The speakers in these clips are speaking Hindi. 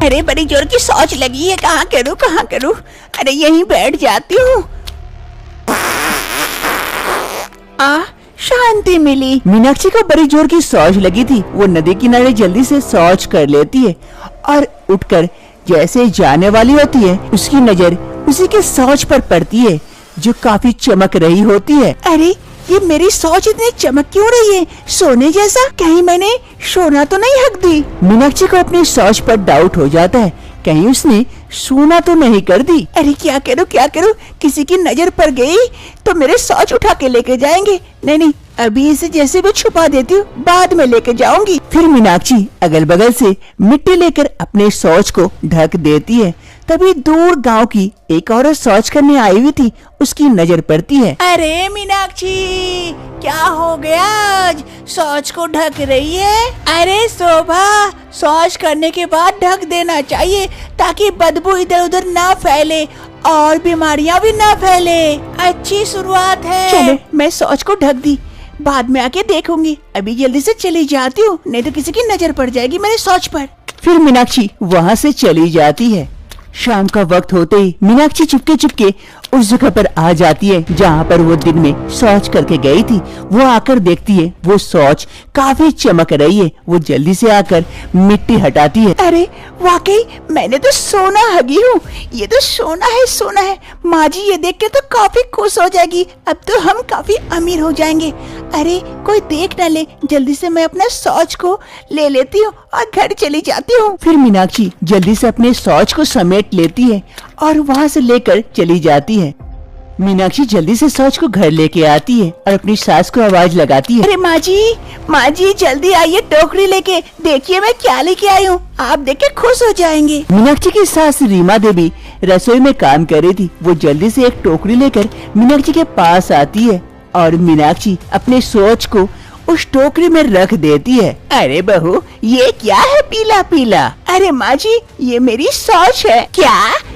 अरे बड़ी जोर की शौच लगी है, कहाँ करूँ? अरे यहीं बैठ जाती हूँ। शांति मिली। मीनाक्षी को बड़ी जोर की शौच लगी थी। वो नदी किनारे जल्दी से शौच कर लेती है और उठकर जैसे जाने वाली होती है, उसकी नजर उसी के शौच पर पड़ती है जो काफी चमक रही होती है। अरे ये मेरी शौच इतनी चमक क्यों रही है, सोने जैसा? कहीं मैंने सोना तो नहीं हक दी? मीनाक्षी को अपनी शौच पर डाउट हो जाता है, कहीं उसने सोना तो नहीं कर दी। अरे क्या करूँ? किसी की नजर पड़ गई तो मेरे शौच उठा के लेके जाएंगे। नहीं, अभी इसे जैसे भी छुपा देती हूँ, बाद में लेके जाऊंगी। फिर मीनाक्षी अगल बगल से मिट्टी लेकर अपने शौच को ढक देती है। तभी दूर गांव की एक औरत शौच करने आई हुई थी, उसकी नजर पड़ती है। अरे मीनाक्षी, क्या हो गया? आज शौच को ढक रही है? अरे शोभा, शौच करने के बाद ढक देना चाहिए ताकि बदबू इधर उधर ना फैले और बीमारियां भी ना फैले। अच्छी शुरुआत है। चलो मैं शौच को ढक दी, बाद में आके देखूंगी। अभी जल्दी से चली जाती हूँ, नहीं तो किसी की नजर पड़ जाएगी मेरे शौच पर। फिर मीनाक्षी वहाँ से चली जाती है। शाम का वक्त होते ही मीनाक्षी चुपके उस जगह पर आ जाती है जहाँ पर वो दिन में शौच करके गई थी। वो आकर देखती है वो शौच काफी चमक रही है। वो जल्दी से आकर मिट्टी हटाती है। अरे वाकई मैंने तो सोना हगी हूँ, ये तो सोना है। माँ जी ये देख के तो काफी खुश हो जाएगी। अब तो हम काफी अमीर हो जाएंगे। अरे कोई देख न ले, जल्दी से मैं अपना शौच को ले लेती हूँ और घर चली जाती हूँ। फिर मीनाक्षी जल्दी से अपने शौच को समेट लेती है और वहाँ से लेकर चली जाती है। मीनाक्षी जल्दी से शौच को घर लेके आती है और अपनी सास को आवाज लगाती है। अरे माँ जी जल्दी आइए, टोकरी लेके। देखिए मैं क्या लेके आई हूँ, आप देख के खुश हो जाएंगे। मीनाक्षी की सास रीमा देवी रसोई में काम कर रही थी। वो जल्दी से एक टोकरी लेकर मीनाक्षी के पास आती है और मीनाक्षी अपने शौच को उस टोकरी में रख देती है। अरे बहू, ये क्या है पीला पीला? अरे माँ जी, ये मेरी शौच है। क्या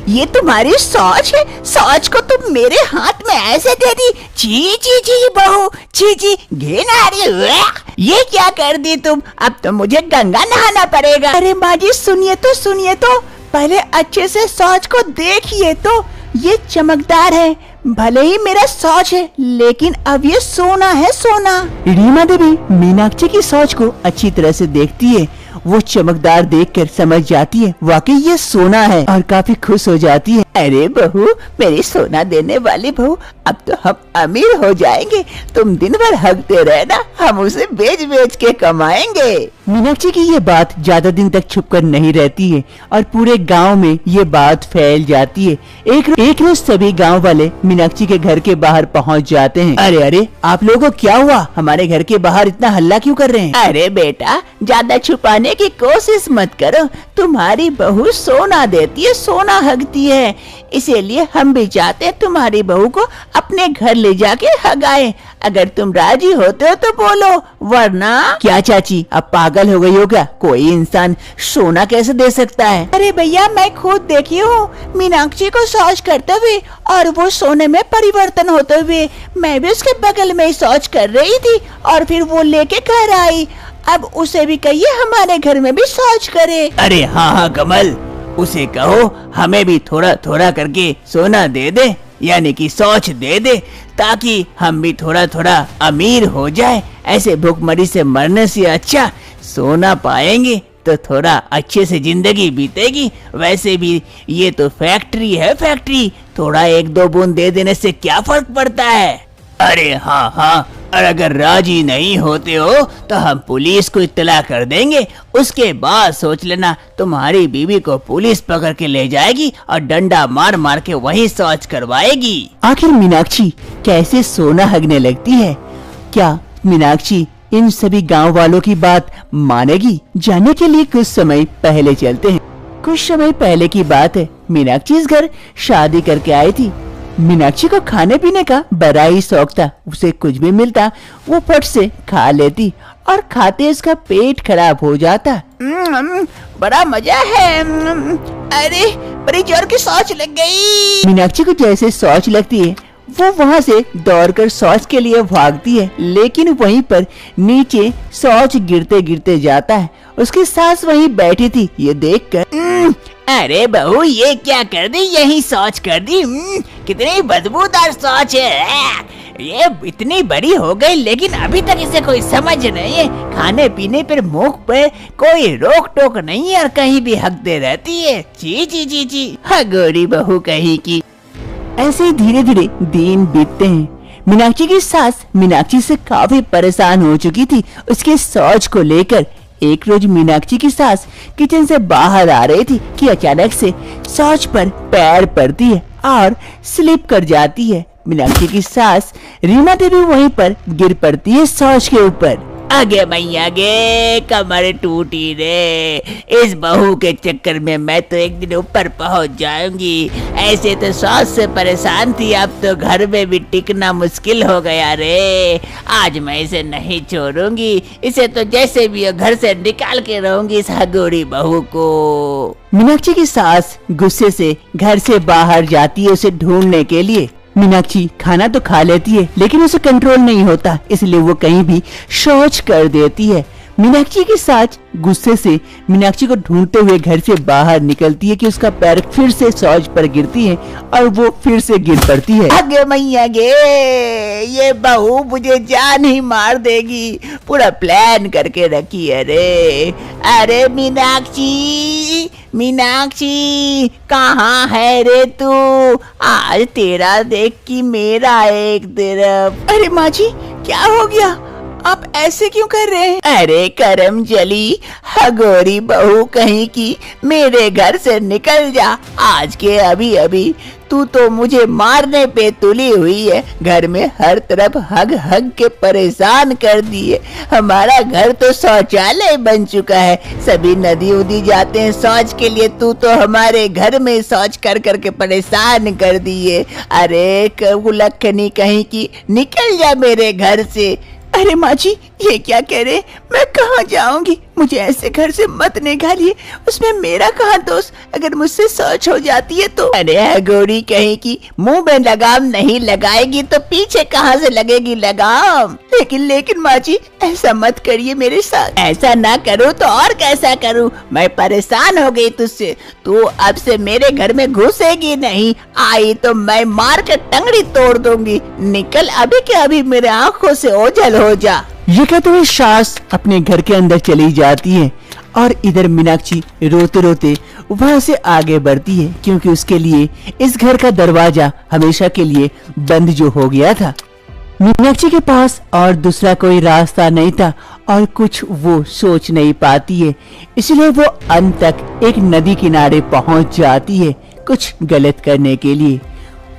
ये तुम्हारी शौच है? शौच को तुम मेरे हाथ में ऐसे दे दी? जी बहू, जी घिन आ रही है। ये क्या कर दी तुम? अब तो मुझे गंगा नहाना पड़ेगा। अरे माँ जी सुनिए तो, पहले अच्छे से शौच को देखिए तो। ये चमकदार है, भले ही मेरा शौच है, लेकिन अब ये सोना है, सोना। रीमा देवी मीनाक्षी की शौच को अच्छी तरह से देखती है। वो चमकदार देखकर समझ जाती है वाकई ये सोना है और काफी खुश हो जाती है। अरे बहू, मेरी सोना देने वाली बहू, अब तो हम अमीर हो जाएंगे। तुम दिन भर हगते रहना, हम उसे बेच के कमाएंगे। मीनाक्षी की ये बात ज्यादा दिन तक छुपकर नहीं रहती है और पूरे गांव में ये बात फैल जाती है। एक रोज सभी गांव वाले मीनाक्षी के घर के बाहर पहुंच जाते हैं। अरे आप लोगों को क्या हुआ? हमारे घर के बाहर इतना हल्ला क्यों कर रहे हैं? अरे बेटा, ज्यादा छुपाने की कोशिश मत करो। तुम्हारी बहू सोना देती है, सोना हगती है, इसीलिए हम भी चाहते हैं तुम्हारी बहू को अपने घर ले जाके हगाए। अगर तुम राजी होते हो तो बोलो, वरना। क्या चाची, अब पागल हो गई हो क्या? कोई इंसान सोना कैसे दे सकता है? अरे भैया, मैं खुद देखी हूँ मीनाक्षी को शौच करते हुए और वो सोने में परिवर्तन होते हुए। मैं भी उसके बगल में ही शौच कर रही थी और फिर वो लेके घर आई। अब उसे भी कहिए हमारे घर में भी शौच करे। अरे हाँ कमल, उसे कहो हमें भी थोड़ा थोड़ा करके सोना दे दे, यानी कि शौच दे दे, ताकि हम भी थोड़ा थोड़ा अमीर हो जाए। ऐसे भूखमरी से मरने से अच्छा सोना पाएंगे तो थोड़ा अच्छे से जिंदगी बीतेगी। वैसे भी ये तो फैक्ट्री है, फैक्ट्री, थोड़ा एक दो बूंद दे देने से क्या फर्क पड़ता है। अरे हाँ, और अगर राजी नहीं होते हो तो हम पुलिस को इत्तला कर देंगे। उसके बाद सोच लेना, तुम्हारी बीवी को पुलिस पकड़ के ले जाएगी और डंडा मार मार के वहीं शौच करवाएगी। आखिर मीनाक्षी कैसे सोना हगने लगती है? क्या मीनाक्षी इन सभी गांव वालों की बात मानेगी? जानने के लिए कुछ समय पहले चलते हैं। कुछ समय पहले की बात है, मीनाक्षी इस घर शादी करके आई थी। मीनाक्षी को खाने पीने का बड़ा ही शौक था। उसे कुछ भी मिलता वो फट से खा लेती और खाते उसका पेट खराब हो जाता। बड़ा मजा है। अरे बड़ी जोर की शौच लग गई। मीनाक्षी को जैसे शौच लगती है वो वहाँ से दौड़कर शौच के लिए भागती है, लेकिन वहीं पर नीचे शौच गिरते गिरते जाता है। उसकी सास वहीं बैठी थी, ये देखकर अरे बहू ये क्या कर दी, यही शौच कर दी। कितनी बदबूदार शौच है, ये इतनी बड़ी हो गई लेकिन अभी तक इसे कोई समझ नहीं है। खाने पीने पर मुख पर कोई रोक टोक नहीं है और कहीं भी हकते रहती है। जी जी जी जी, हगोरी बहू कहीं की। ऐसे ही धीरे धीरे दिन बीतते हैं। मीनाक्षी की सास मीनाक्षी से काफी परेशान हो चुकी थी उसके शौच को लेकर। एक रोज मीनाक्षी की सास किचन से बाहर आ रही थी कि अचानक से शौच पर पैर पड़ती है और स्लिप कर जाती है। मीनाक्षी की सास रीमा देवी वहीं पर गिर पड़ती है शौच के ऊपर। आगे मैया गे, कमर टूटी रे। इस बहू के चक्कर में मैं तो एक दिन ऊपर पहुंच जाऊंगी। ऐसे तो सास से परेशान थी, अब तो घर में भी टिकना मुश्किल हो गया रे। आज मैं इसे नहीं छोड़ूंगी, इसे तो जैसे भी हो घर से निकाल के रहूंगी इस हगोरी बहू को। मीनाक्षी की सास गुस्से से घर से बाहर जाती है उसे ढूंढने के लिए। मीनाक्षी खाना तो खा लेती है लेकिन उसे कंट्रोल नहीं होता, इसलिए वो कहीं भी शौच कर देती है। मीनाक्षी की सास गुस्से से मीनाक्षी को ढूंढते हुए घर से बाहर निकलती है कि उसका पैर फिर से शौच पर गिरती है और वो फिर से गिर पड़ती है। आगे मैया गे, ये बहू मुझे जान ही मार देगी। पूरा प्लान करके रखी है रे। अरे मीनाक्षी, मीनाक्षी कहाँ है रे तू? आज तेरा देख कि मेरा एक तरफ। अरे माँ जी, क्या हो गया? आप ऐसे क्यों कर रहे हैं? अरे करम जली, हगोरी बहू कहीं की, मेरे घर से निकल जा आज के अभी अभी। तू तो मुझे मारने पे तुली हुई है, घर में हर तरफ हग हग के परेशान कर दिए। हमारा घर तो शौचालय बन चुका है, सभी नदी उदी जाते हैं शौच के लिए, तू तो हमारे घर में शौच कर करके परेशान कर दिए। अरे कुलक्खनी कहीं की, निकल जा मेरे घर से। अरे माँ जी, ये क्या कह रहे? मैं कहाँ जाऊंगी? मुझे ऐसे घर से मत निकालिए, उसमें मेरा कहाँ दोष? अगर मुझसे शौच हो जाती है तो। अरे गोरी कहीं की, मुंह में लगाम नहीं लगाएगी तो पीछे कहाँ से लगेगी लगाम? लेकिन माँ जी, ऐसा मत करिए मेरे साथ। ऐसा ना करूँ तो और कैसा करूँ? मैं परेशान हो गई तुझसे। तू अब से मेरे घर में घुसेगी नहीं, आई तो मैं मार के टंगड़ी तोड़ दूंगी। निकल अभी के अभी मेरे आँखों से ओझल हो जा। ये कहते हुए सास अपने घर के अंदर चली जाती है और इधर मीनाक्षी रोते रोते वहां से आगे बढ़ती है, क्योंकि उसके लिए इस घर का दरवाजा हमेशा के लिए बंद जो हो गया था। मीनाक्षी के पास और दूसरा कोई रास्ता नहीं था और कुछ वो सोच नहीं पाती है, इसलिए वो अंत तक एक नदी किनारे पहुंच जाती है कुछ गलत करने के लिए।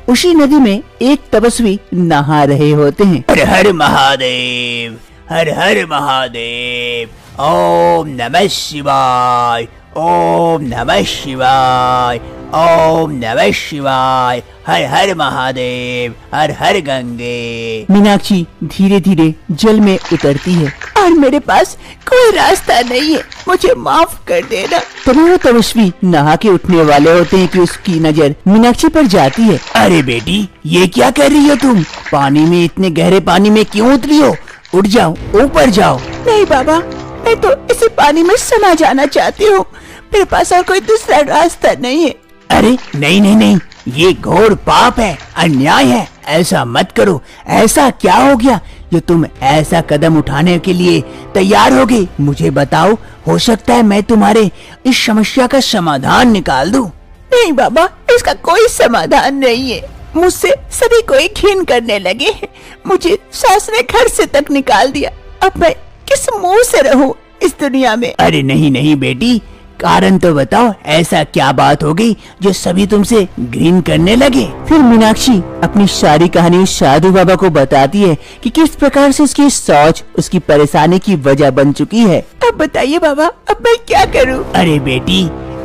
उसी नदी में एक तपस्वी नहा रहे होते हैं। हर हर महादेव, हर हर महादेव, ओम नमः शिवाय, ओम नमः शिवाय, ओम नमः शिवाय, हर हर महादेव, हर हर गंगे। मीनाक्षी धीरे धीरे जल में उतरती है और मेरे पास कोई रास्ता नहीं है, मुझे माफ कर देना। तभी वो तपस्वी नहा के उठने वाले होते हैं कि उसकी नजर मीनाक्षी पर जाती है। अरे बेटी, ये क्या कर रही हो तुम? पानी में, इतने गहरे पानी में क्यों उतरी हो? उठ जाओ, ऊपर जाओ। नहीं बाबा, मैं तो इसी पानी में समा जाना चाहती हूँ, मेरे पास और कोई दूसरा रास्ता नहीं है। अरे नहीं नहीं नहीं, ये घोर पाप है, अन्याय है, ऐसा मत करो। ऐसा क्या हो गया जो तुम ऐसा कदम उठाने के लिए तैयार हो गई? मुझे बताओ, हो सकता है मैं तुम्हारे इस समस्या का समाधान निकाल दूं। नहीं बाबा, इसका कोई समाधान नहीं है। मुझसे सभी कोई घिन करने लगे हैं, मुझे सास ने घर से तक निकाल दिया। अब मैं किस मुंह से रहूं इस दुनिया में? अरे नहीं नहीं बेटी, कारण तो बताओ, ऐसा क्या बात हो गई जो सभी तुमसे घृण करने लगे? फिर मीनाक्षी अपनी सारी कहानी उस साधु बाबा को बताती है कि किस प्रकार से उसकी शौच उसकी परेशानी की वजह बन चुकी है। अब बताइए बाबा, अब मैं क्या करूं? अरे बेटी,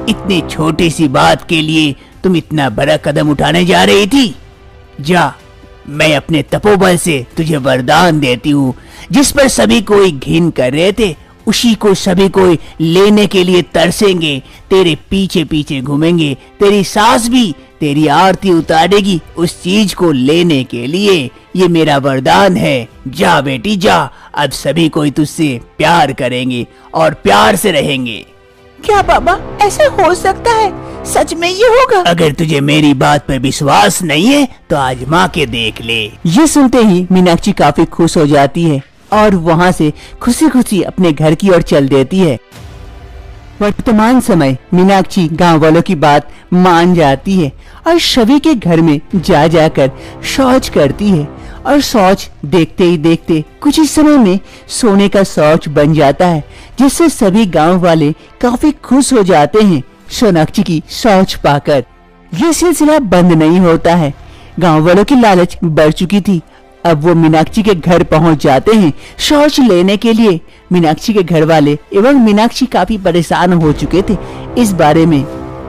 इतनी छोटी सी बात के लिए तुम इतना बड़ा कदम उठाने जा रही थी? जा, मैं अपने तपोबल से तुझे वरदान देती हूँ। जिस पर सभी कोई घिन कर रहे थे, उसी को सभी कोई लेने के लिए तरसेंगे, तेरे पीछे पीछे घूमेंगे। तेरी सास भी तेरी आरती उतारेगी उस चीज को लेने के लिए। ये मेरा वरदान है। जा बेटी जा, अब सभी कोई तुझसे प्यार करेंगे और प्यार से रहेंगे। क्या बाबा, ऐसे हो सकता है? सच में ये होगा? अगर तुझे मेरी बात पर विश्वास नहीं है तो आजमा के देख ले। ये सुनते ही मीनाक्षी काफी खुश हो जाती है और वहाँ से खुशी खुशी अपने घर की ओर चल देती है। वर्तमान समय मीनाक्षी गांव वालों की बात मान जाती है और शवि के घर में जा जाकर शौच करती है और शौच देखते ही देखते कुछ ही समय में सोने का शौच बन जाता है, जिससे सभी गांव वाले काफी खुश हो जाते हैं सोनाक्षी की शौच पाकर। ये सिलसिला बंद नहीं होता है। गांव वालों की लालच बढ़ चुकी थी। अब वो मीनाक्षी के घर पहुंच जाते हैं शौच लेने के लिए। मीनाक्षी के घर वाले एवं मीनाक्षी काफी परेशान हो चुके थे इस बारे में।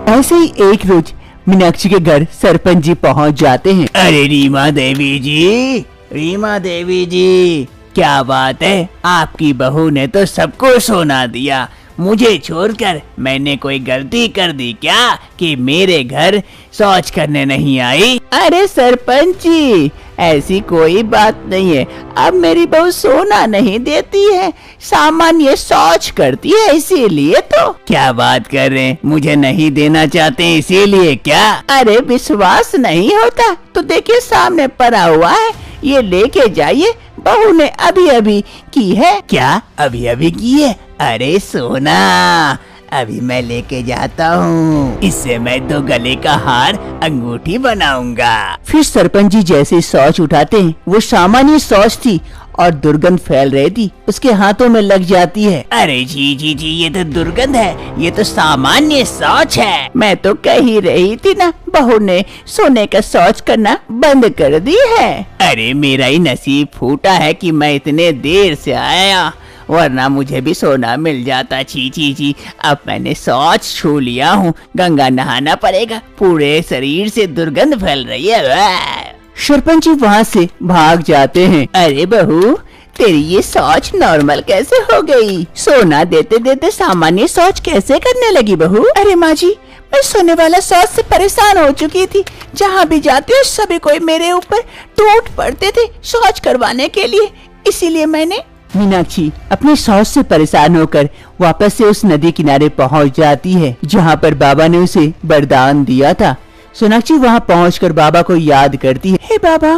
ऐसे ही एक रोज मीनाक्षी के घर सरपंच जी पहुंच जाते हैं। अरे रीमा देवी जी, रीमा देवी जी, क्या बात है, आपकी बहू ने तो सबको सोना दिया, मुझे छोड़कर। मैंने कोई गलती कर दी क्या कि मेरे घर शौच करने नहीं आई? अरे सरपंच जी, ऐसी कोई बात नहीं है। अब मेरी बहू सोना नहीं देती है, सामान्य शौच करती है, इसीलिए तो। क्या बात कर रहे हैं, मुझे नहीं देना चाहते इसीलिए क्या? अरे विश्वास नहीं होता तो देखिए सामने पड़ा हुआ है, ये लेके जाइए, बहू ने अभी अभी की है। क्या अभी अभी की है? अरे सोना, अभी मैं लेके जाता हूँ, इससे मैं तो गले का हार अंगूठी बनाऊंगा। फिर सरपंच जी जैसे शौच उठाते हैं, वो सामान्य शौच थी और दुर्गंध फैल रही थी, उसके हाथों में लग जाती है। अरे जी जी जी, ये तो दुर्गंध है, ये तो सामान्य शौच है। मैं तो कह ही रही थी ना, बहू ने सोने का शौच करना बंद कर दी है। अरे मेरा ही नसीब फूटा है कि मैं इतने देर से आया, वरना मुझे भी सोना मिल जाता। छी छी छी, अब मैंने शौच छू लिया हूँ, गंगा नहाना पड़ेगा, पूरे शरीर से दुर्गंध फैल रही है। सरपंच जी वहाँ से भाग जाते हैं। अरे बहू, तेरी ये शौच नॉर्मल कैसे हो गई? सोना देते देते सामान्य शौच कैसे करने लगी बहू? अरे माँ जी, मैं सोने वाला शौच से परेशान हो चुकी थी। जहाँ भी जाती हूँ सभी कोई मेरे ऊपर टूट पड़ते थे शौच करवाने के लिए, इसीलिए मैंने। मीनाक्षी अपने शौच से परेशान होकर वापस से उस नदी किनारे पहुंच जाती है जहां पर बाबा ने उसे वरदान दिया था। सोनाक्षी वहां पहुंचकर बाबा को याद करती है। हे बाबा,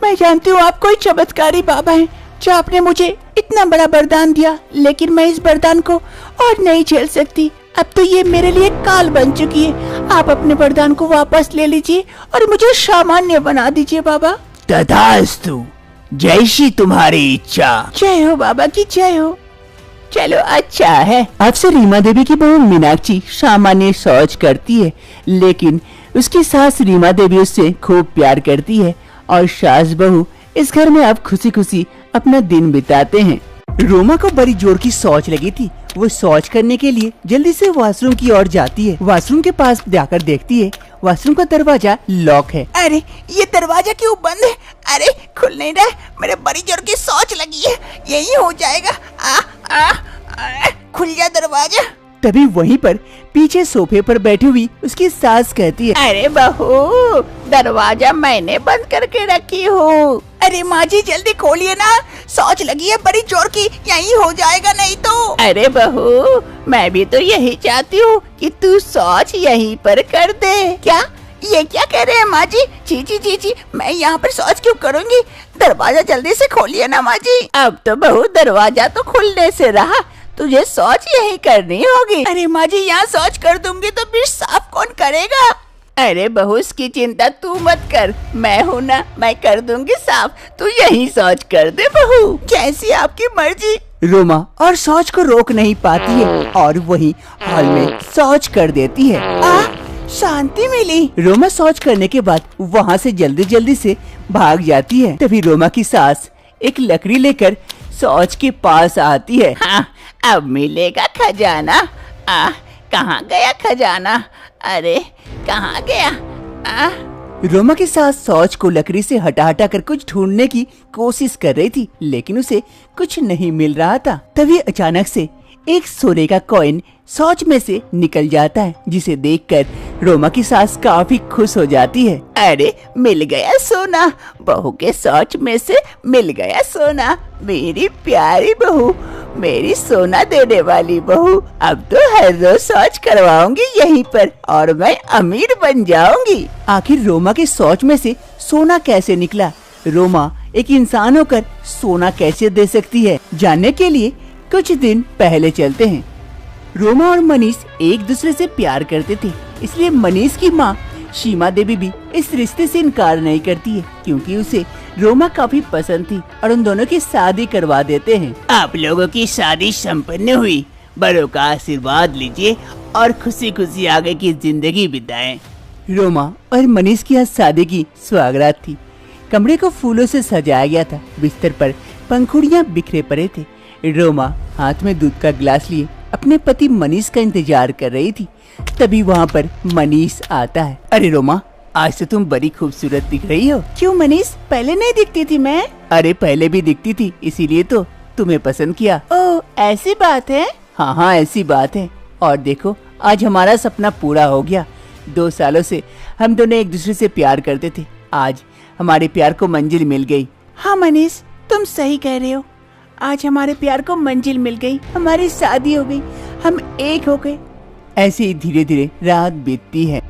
मैं जानती हूँ आप कोई चमत्कारी बाबा हैं, जो आपने मुझे इतना बड़ा वरदान दिया, लेकिन मैं इस वरदान को और नहीं झेल सकती। अब तो ये मेरे लिए काल बन चुकी है। आप अपने वरदान को वापस ले लीजिए और मुझे सामान्य बना दीजिए बाबा। तथास्तु, जैसी तुम्हारी इच्छा। जय हो बाबा की जय हो। चलो अच्छा है। अब से रीमा देवी की बहू मीनाक्षी सामान्य शौच करती है, लेकिन उसकी सास रीमा देवी उससे खूब प्यार करती है और सास बहू इस घर में अब खुशी खुशी अपना दिन बिताते हैं। रोमा को बड़ी जोर की शौच लगी थी। वो शौच करने के लिए जल्दी से वॉशरूम की ओर जाती है। वॉशरूम के पास जाकर देखती है वॉशरूम का दरवाजा लॉक है। अरे ये दरवाजा क्यों बंद है? अरे खुल नहीं रहा है, मेरे बड़ी जोर की शौच लगी है, यही हो जाएगा। खुल जा दरवाजा। तभी वहीं पर पीछे सोफे पर बैठी हुई उसकी सास कहती है, अरे बहू, दरवाजा मैंने बंद करके रखी हूँ। अरे माँ जी जल्दी खोलिए ना, शौच लगी है बड़ी जोर की, यही हो जाएगा नहीं तो। अरे बहू, मैं भी तो यही चाहती हूँ कि तू शौच यहीं पर कर दे। क्या ये क्या कह रहे हैं माँ जी? जी जी जी जी, मैं यहाँ पर शौच क्यों करूँगी? दरवाजा जल्दी से खोलिए ना माँ जी। अब तो बहू दरवाजा तो खुलने से रहा, तुझे शौच यही करनी होगी। अरे माँ जी, यहाँ शौच कर दूंगी तो फिर साफ कौन करेगा? अरे बहू इसकी चिंता तू मत कर, मैं हूँ ना, मैं कर दूंगी साफ, तू यही शौच कर दे बहू, जैसी आपकी मर्जी। रोमा और शौच को रोक नहीं पाती है और वही हाल में शौच कर देती है। शांति मिली। रोमा शौच करने के बाद वहाँ से जल्दी जल्दी से भाग जाती है। तभी रोमा की सास एक लकड़ी लेकर शौच के पास आती है। हाँ, अब मिलेगा खजाना। कहाँ गया खजाना? अरे कहाँ गया? रोमा की सास शौच को लकड़ी से हटा हटा कर कुछ ढूंढने की कोशिश कर रही थी, लेकिन उसे कुछ नहीं मिल रहा था। तभी अचानक से एक सोने का कॉइन शौच में से निकल जाता है, जिसे देखकर रोमा की सास काफी खुश हो जाती है। अरे मिल गया सोना, बहू के शौच में से मिल गया सोना। मेरी प्यारी बहू, मेरी सोना देने वाली बहू। अब तो हर रोज शौच करवाऊंगी यहीं पर और मैं अमीर बन जाऊंगी। आखिर रोमा के शौच में से सोना कैसे निकला? रोमा एक इंसान होकर सोना कैसे दे सकती है? जानने के लिए कुछ दिन पहले चलते हैं। रोमा और मनीष एक दूसरे से प्यार करते थे, इसलिए मनीष की माँ सीमा देवी भी इस रिश्ते से इनकार नहीं करती है, क्योंकि उसे रोमा काफी पसंद थी और उन दोनों की शादी करवा देते हैं। आप लोगों की शादी संपन्न हुई, बड़ों का आशीर्वाद लीजिए और खुशी खुशी आगे की जिंदगी बिताएं। रोमा और मनीष की आज शादी की सौगात थी। कमरे को फूलों से सजाया गया था, बिस्तर पर पंखुड़ियाँ बिखरे पड़े थे। रोमा हाथ में दूध का गिलास लिए अपने पति मनीष का इंतजार कर रही थी। तभी वहाँ पर मनीष आता है। अरे रोमा, आज तो तुम बड़ी खूबसूरत दिख रही हो। क्यों मनीष, पहले नहीं दिखती थी मैं? अरे पहले भी दिखती थी, इसीलिए तो तुम्हें पसंद किया। ओह, ऐसी बात है? हाँ, ऐसी बात है। और देखो, आज हमारा सपना पूरा हो गया। 2 सालों से हम दोनों एक दूसरे से प्यार करते थे, आज हमारे प्यार को मंजिल मिल गई। हाँ मनीष, तुम सही कह रहे हो। आज हमारे प्यार को मंजिल मिल गई, हमारी शादी हो गई, हम एक हो गए। ऐसे ही धीरे धीरे रात बीतती है।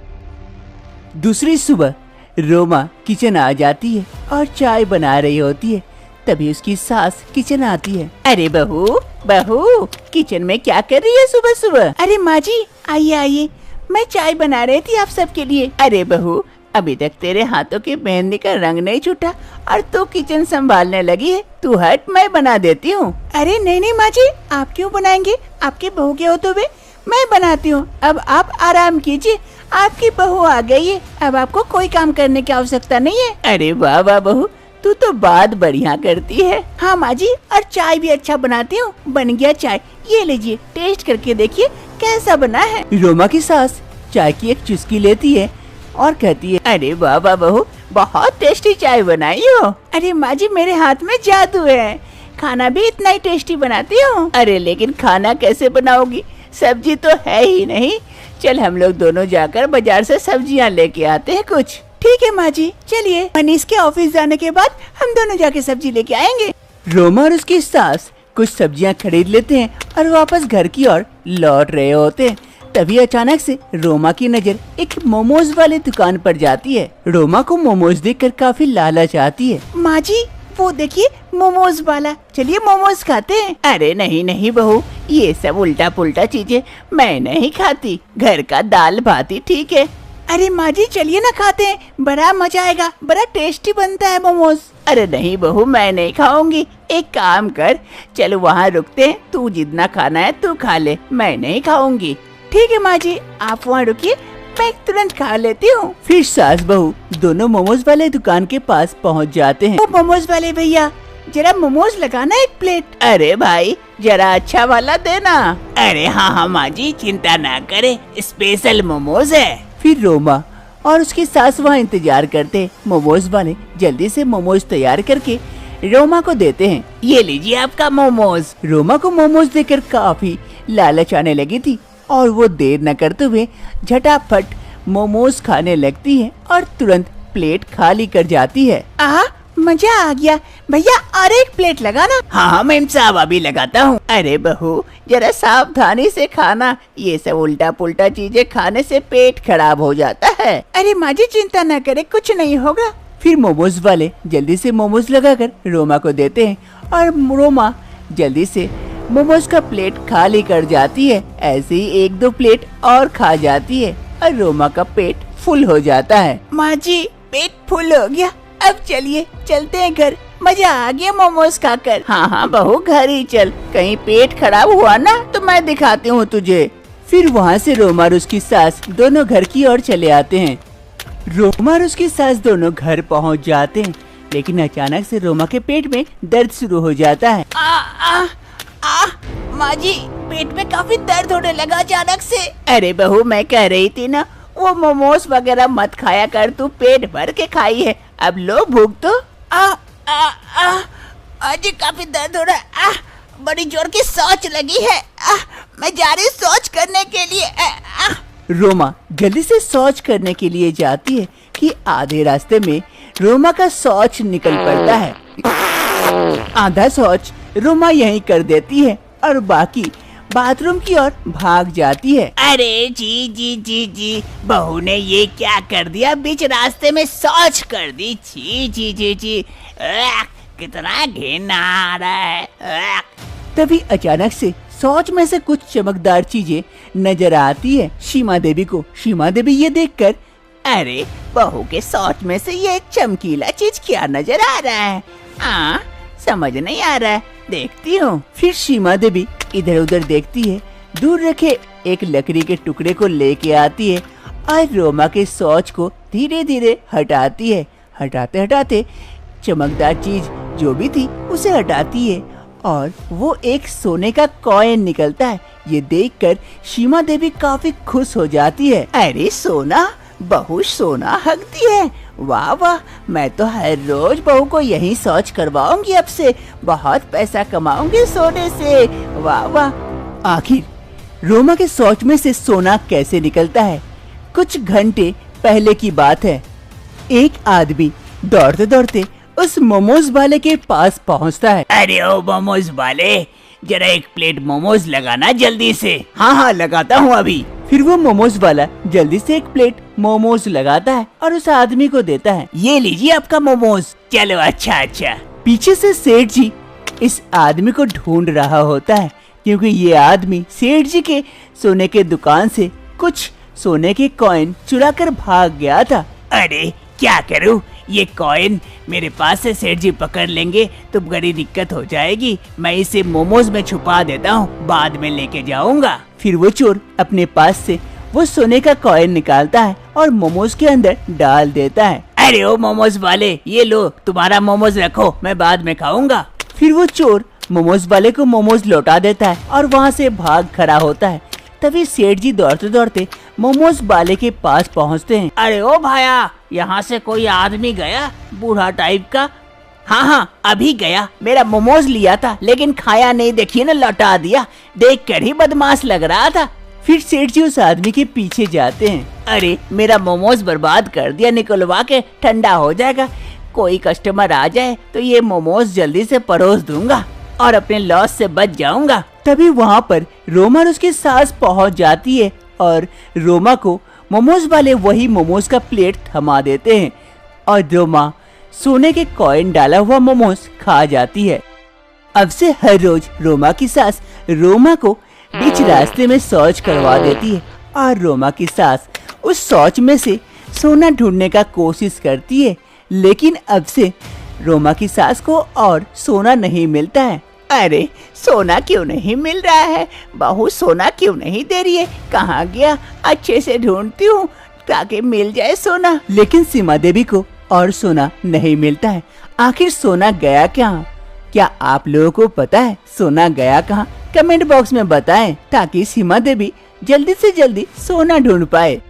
दूसरी सुबह रोमा किचन आ जाती है और चाय बना रही होती है। तभी उसकी सास किचन आती है। अरे बहू, बहू किचन में क्या कर रही है सुबह सुबह? अरे माँ जी, आइए आइए, मैं चाय बना रही थी आप सबके लिए। अरे बहू, अभी तक तेरे हाथों की मेहंदी का रंग नहीं छूटा और तू किचन संभालने लगी है। तू हट, मैं बना देती हूँ। अरे नहीं नहीं माँ जी, आप क्यों बनाएंगे? आपके बहू के होते हुए मैं बनाती हूँ। अब आप आराम कीजिए, आपकी बहू आ गई है, अब आपको कोई काम करने की आवश्यकता नहीं है। अरे वाह वाह बहू, तू तो बात बढ़िया करती है। हाँ माँ जी, और चाय भी अच्छा बनाती हूँ। बन गया चाय, ये लीजिए, टेस्ट करके देखिए कैसा बना है। रोमा की सास चाय की एक चुस्की लेती है और कहती है, अरे वाह वाह बहू, बहुत टेस्टी चाय बनाई हो। अरे माँ जी, मेरे हाथ में जादू है, खाना भी इतना ही टेस्टी बनाती हूँ। अरे लेकिन खाना कैसे बनाओगी? सब्जी तो है ही नहीं। चल हम लोग दोनों जाकर बाजार से सब्जियाँ लेके आते हैं कुछ। ठीक है माँ जी, चलिए। मनीष के ऑफिस जाने के बाद हम दोनों जाके सब्जी लेके आएंगे। रोमा और उसकी सास कुछ सब्जियां खरीद लेते हैं और वापस घर की ओर लौट रहे होते हैं। तभी अचानक से रोमा की नजर एक मोमोज वाले दुकान पर जाती है। रोमा को मोमोज देखकर काफी लालच आती है। माँ जी, वो देखिए मोमोज वाला, चलिए मोमोज खाते हैं। अरे नहीं नहीं बहू, ये सब उल्टा पुल्टा चीजें मैं नहीं खाती, घर का दाल भात ही ठीक है। अरे माँ जी, चलिए ना खाते हैं, बड़ा मजा आएगा, बड़ा टेस्टी बनता है मोमोज। अरे नहीं बहू, मैं नहीं खाऊंगी। एक काम कर, चल वहाँ रुकते हैं, तू जितना खाना है तू खा ले, मैं नहीं खाऊंगी। ठीक है माँ जी, आप वहाँ रुकिए, मैं तुरंत खा लेती हूँ। फिर सास बहू दोनों मोमोज वाले दुकान के पास पहुँच जाते हैं। ओ मोमोज वाले भैया, जरा मोमोज लगाना एक प्लेट। अरे भाई, जरा अच्छा वाला देना। अरे हाँ हाँ माँ जी, चिंता ना करे, स्पेशल मोमोज है। फिर रोमा और उसकी सास वहाँ इंतजार करते। मोमोज वाले जल्दी से मोमोज तैयार करके रोमा को देते हैं। ये लीजिए आपका मोमोज। रोमा को मोमोज देकर काफी लालच आने लगी थी और वो देर न करते हुए झटाफट मोमोज खाने लगती है और तुरंत प्लेट खाली कर जाती है। मजा आ गया भैया, और एक प्लेट लगाना। हाँ हाँ मैम साहब, अभी लगाता हूँ। अरे बहू, जरा सावधानी से खाना, ये सब उल्टा पुल्टा चीजें खाने से पेट खराब हो जाता है। अरे माँ जी चिंता न करे, कुछ नहीं होगा। फिर मोमोज वाले जल्दी से मोमोज लगाकर रोमा को देते हैं और रोमा जल्दी से मोमोज का प्लेट खाली कर जाती है। ऐसे ही 1-2 प्लेट और खा जाती है और रोमा का पेट फुल हो जाता है। माँ जी, पेट फुल हो गया, अब चलिए चलते हैं घर, मजा आ गया मोमोज खाकर। हाँ हाँ बहू, घर ही चल, कहीं पेट खराब हुआ ना तो मैं दिखाती हूँ तुझे। फिर वहाँ से रोमा और उसकी सास दोनों घर की ओर चले आते हैं। रोमा और उसकी सास दोनों घर पहुँच जाते हैं, लेकिन अचानक से रोमा के पेट में दर्द शुरू हो जाता है। माँ जी, पेट में काफी दर्द होने लगा अचानक से। अरे बहू, मैं कह रही थी ना, वो मोमोज वगैरह मत खाया कर, तू पेट भर के खाई है, अब लो भूख तो। आज काफी दर्द हो रहा है। बड़ी जोर की सोच लगी है। मैं जा रही सोच करने के लिए। रोमा जल्दी से शौच करने के लिए जाती है कि आधे रास्ते में रोमा का शौच निकल पड़ता है। आधा शौच रोमा यहीं कर देती है और बाकी बाथरूम की ओर भाग जाती है। अरे जी जी जी जी, बहू ने ये क्या कर दिया, बीच रास्ते में शौच कर दी। जी जी जी जी, कितना घिना आ रहा है। तभी अचानक से शौच में से कुछ चमकदार चीजें नजर आती है सीमा देवी को। सीमा देवी ये देखकर, अरे बहू के शौच में से ये चमकीला चीज क्या नजर आ रहा है? समझ नहीं आ रहा है, देखती हूँ। फिर सीमा देवी इधर उधर देखती है, दूर रखे एक लकड़ी के टुकड़े को लेके आती है और रोमा के शौच को धीरे धीरे हटाती है। हटाते हटाते चमकदार चीज जो भी थी उसे हटाती है और वो एक सोने का कॉइन निकलता है। ये देखकर सीमा देवी काफी खुश हो जाती है। अरे सोना, बहू सोना हकती है। वाह वाह, मैं तो हर रोज बहू को यही शौच करवाऊंगी। अब से बहुत पैसा कमाऊंगी सोने से। वाह वाह। आखिर रोमा के शौच में से सोना कैसे निकलता है? कुछ घंटे पहले की बात है। एक आदमी दौड़ते दौड़ते उस मोमोज वाले के पास पहुंचता है। अरे ओ मोमोज वाले, जरा एक प्लेट मोमोज लगाना जल्दी से। हाँ लगाता हूँ अभी। फिर वो मोमोज वाला जल्दी से एक प्लेट मोमोज लगाता है और उस आदमी को देता है। ये लीजिए आपका मोमोज। चलो अच्छा। पीछे से सेठ जी इस आदमी को ढूंढ रहा होता है क्योंकि ये आदमी सेठ जी के सोने के दुकान से कुछ सोने के कॉइन चुरा कर भाग गया था। अरे क्या करूँ, ये कॉइन मेरे पास से सेठ जी पकड़ लेंगे तो बड़ी दिक्कत हो जाएगी। मैं इसे मोमोज में छुपा देता हूँ, बाद में लेके जाऊंगा। फिर वो चोर अपने पास से वो सोने का कॉइन निकालता है और मोमोज के अंदर डाल देता है। अरे ओ मोमोज वाले, ये लो तुम्हारा मोमोज रखो, मैं बाद में खाऊंगा। फिर वो चोर मोमोज वाले को मोमोज लौटा देता है और वहाँ से भाग खड़ा होता है। तभी सेठ जी दौड़ते दौड़ते मोमोज वाले के पास पहुँचते हैं। अरे ओ भाया, यहाँ से कोई आदमी गया बूढ़ा टाइप का? हाँ, अभी गया। मेरा मोमोज लिया था लेकिन खाया नहीं, देखिए ना लौटा दिया। देख कर ही बदमाश लग रहा था। फिर सेठ जी उस आदमी के पीछे जाते हैं। अरे मेरा मोमोज बर्बाद कर दिया, निकलवा के ठंडा हो जाएगा। कोई कस्टमर आ जाए तो ये मोमोज जल्दी से परोस दूंगा और अपने लॉस से बच जाऊंगा। तभी वहाँ पर रोमा और उसकी सास पहुँच जाती है और रोमा को मोमोज वाले वही मोमोज का प्लेट थमा देते हैं और रोमा सोने के कॉइन डाला हुआ मोमोज खा जाती है। अब से हर रोज रोमा की सास रोमा को बीच रास्ते में शौच करवा देती है और रोमा की सास उस शौच में से सोना ढूंढने का कोशिश करती है, लेकिन अब से रोमा की सास को और सोना नहीं मिलता है। अरे सोना क्यों नहीं मिल रहा है? बहू सोना क्यों नहीं दे रही है? कहाँ गया? अच्छे से ढूंढती हूँ ताकि मिल जाए सोना। लेकिन सीमा देवी को और सोना नहीं मिलता है। आखिर सोना गया कहाँ? क्या आप लोगों को पता है सोना गया कहाँ? कमेंट बॉक्स में बताएं ताकि सीमा देवी जल्दी से जल्दी सोना ढूंढ पाए।